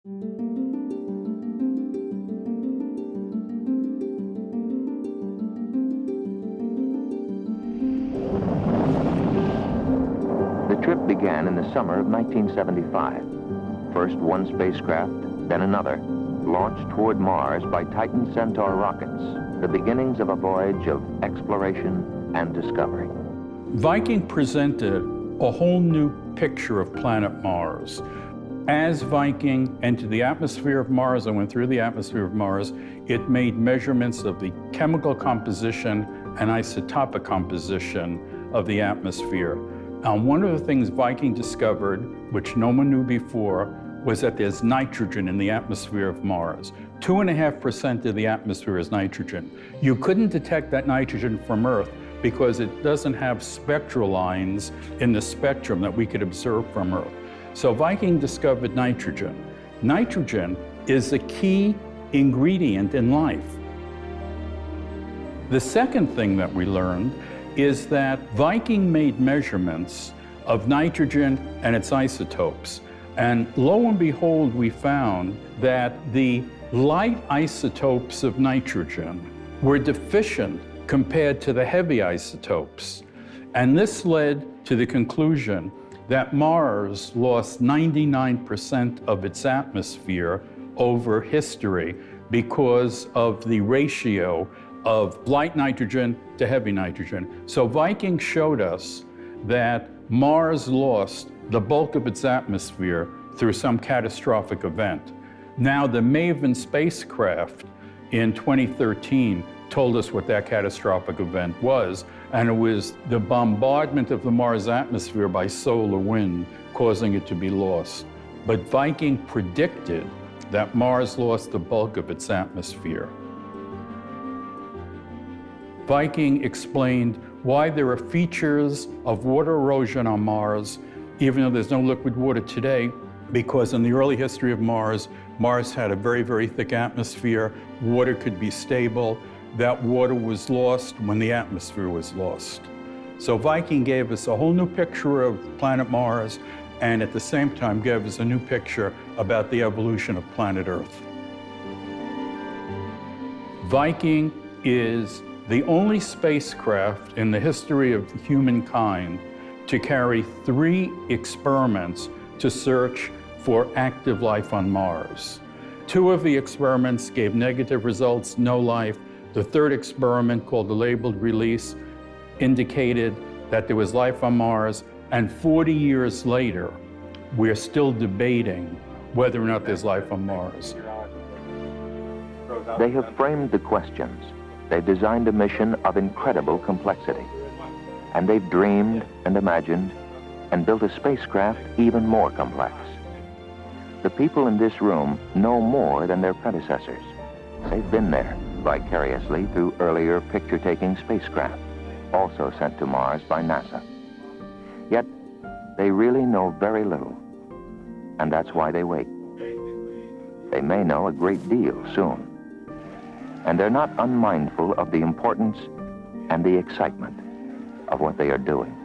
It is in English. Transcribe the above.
The trip began in the summer of 1975. First one spacecraft, then another, launched toward Mars by Titan Centaur rockets, the beginnings of a voyage of exploration and discovery. Viking presented a whole new picture of planet Mars. As Viking entered the atmosphere of Mars and went through the atmosphere of Mars, it made measurements of the chemical composition and isotopic composition of the atmosphere. And one of the things Viking discovered, which no one knew before, was that there's nitrogen in the atmosphere of Mars. 2.5% of the atmosphere is nitrogen. You couldn't detect that nitrogen from Earth because it doesn't have spectral lines in the spectrum that we could observe from Earth. So Viking discovered nitrogen. Nitrogen is a key ingredient in life. The second thing that we learned is that Viking made measurements of nitrogen and its isotopes. And lo and behold, we found that the light isotopes of nitrogen were deficient compared to the heavy isotopes. And this led to the conclusion that Mars lost 99% of its atmosphere over history because of the ratio of light nitrogen to heavy nitrogen. So Viking showed us that Mars lost the bulk of its atmosphere through some catastrophic event. Now, the Maven spacecraft in 2013 told us what that catastrophic event was, and it was the bombardment of the Mars atmosphere by solar wind, causing it to be lost. But Viking predicted that Mars lost the bulk of its atmosphere. Viking explained why there are features of water erosion on Mars, even though there's no liquid water today, because in the early history of Mars, Mars had a very, very thick atmosphere. Water could be stable. That water was lost when the atmosphere was lost. So Viking gave us a whole new picture of planet Mars, and at the same time gave us a new picture about the evolution of planet Earth. Viking is the only spacecraft in the history of humankind to carry 3 experiments to search for active life on Mars. 2 of the experiments gave negative results, no life. The 3rd experiment, called the labeled release, indicated that there was life on Mars, and 40 years later, we're still debating whether or not there's life on Mars. They have framed the questions. They've designed a mission of incredible complexity. And they've dreamed and imagined and built a spacecraft even more complex. The people in this room know more than their predecessors. They've been there vicariously through earlier picture-taking spacecraft, also sent to Mars by NASA. Yet, they really know very little, and that's why they wait. They may know a great deal soon, and they're not unmindful of the importance and the excitement of what they are doing.